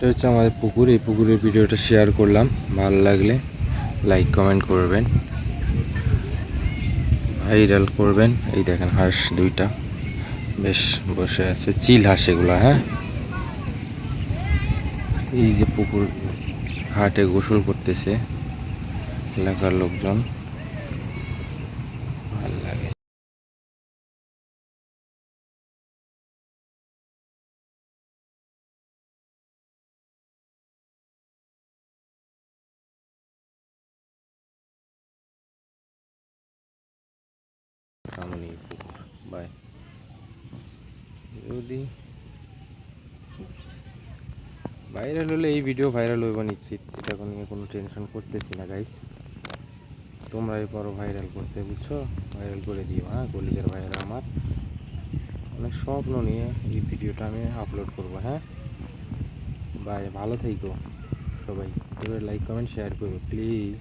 এটা হচ্ছে আমাদের পুকুর, এই পুকুরের ভিডিওটা শেয়ার করলাম। ভালো লাগলে লাইক কমেন্ট করবেন, ভাইরাল করবেন। এই দেখেন হাঁস দুইটা বেশ বসে আছে, চিল হাঁস এগুলা। হ্যাঁ, এই যে পুকুর ঘাটে গোসল করতেছে এলাকার লোকজন, ভালো লাগে। এমনই পুকুর। বাই। যদি ভাইরাল হলে, এই ভিডিও ভাইরাল হইব নিশ্চিত, এটা নিয়ে কোনো টেনশন করতেছি না গাইস। তোমরাই পারো ভাইরাল করতে, বুঝছো? ভাইরাল করে দিও। হ্যাঁ, কলিজার ভাইরা আমার অনেক স্বপ্ন নিয়ে এই ভিডিওটা আমি আপলোড করব। হ্যাঁ বাই, ভালো থেকো সবাই। এবার লাইক কমেন্ট শেয়ার করো প্লিজ।